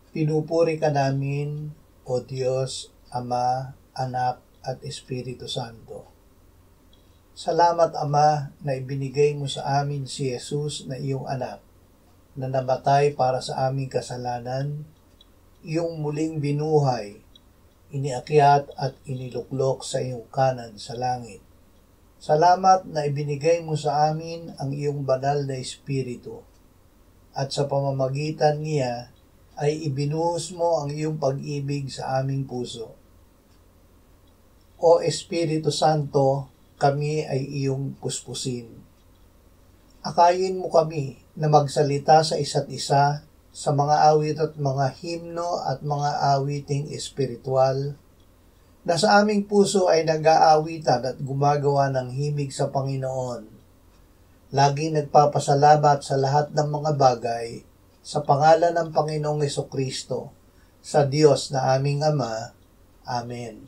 Pinupuri ka namin, O Diyos, Ama, Anak, at Espiritu Santo. Salamat, Ama, na ibinigay mo sa amin si Jesus na iyong anak, na namatay para sa aming kasalanan, iyong muling binuhay, iniakyat at iniluklok sa iyong kanan sa langit. Salamat na ibinigay mo sa amin ang iyong banal na Espiritu, at sa pamamagitan niya ay ibinuhos mo ang iyong pag-ibig sa aming puso. O Espiritu Santo, kami ay iyong puspusin. Akayin mo kami na magsalita sa isa't isa sa mga awit at mga himno at mga awiting espiritual, na sa aming puso ay nag-aawitan at gumagawa ng himig sa Panginoon. Laging nagpapasalamat sa lahat ng mga bagay sa pangalan ng Panginoong Hesukristo, sa Diyos na aming Ama. Amen.